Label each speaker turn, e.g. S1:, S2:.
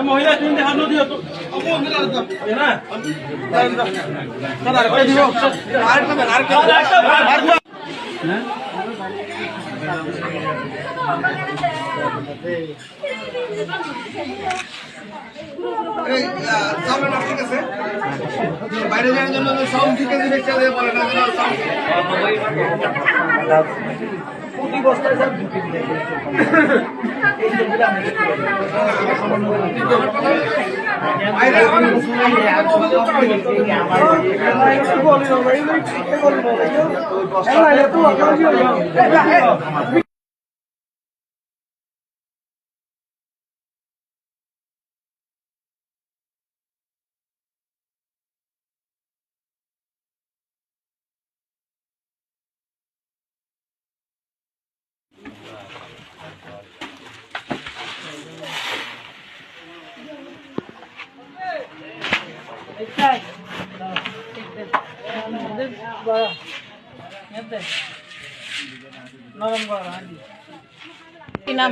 S1: মহিলা তুমি হাত দিও তো না দাদা আরেকটা দিব আরেকটা ঠিক আছে বাইরে যাওয়ার জন্য সাউন্ড ঠিক আছে দেখতে দিয়ে বলে না প্রতি বস্তায় সব ঢুকে দিয়ে
S2: কি নাম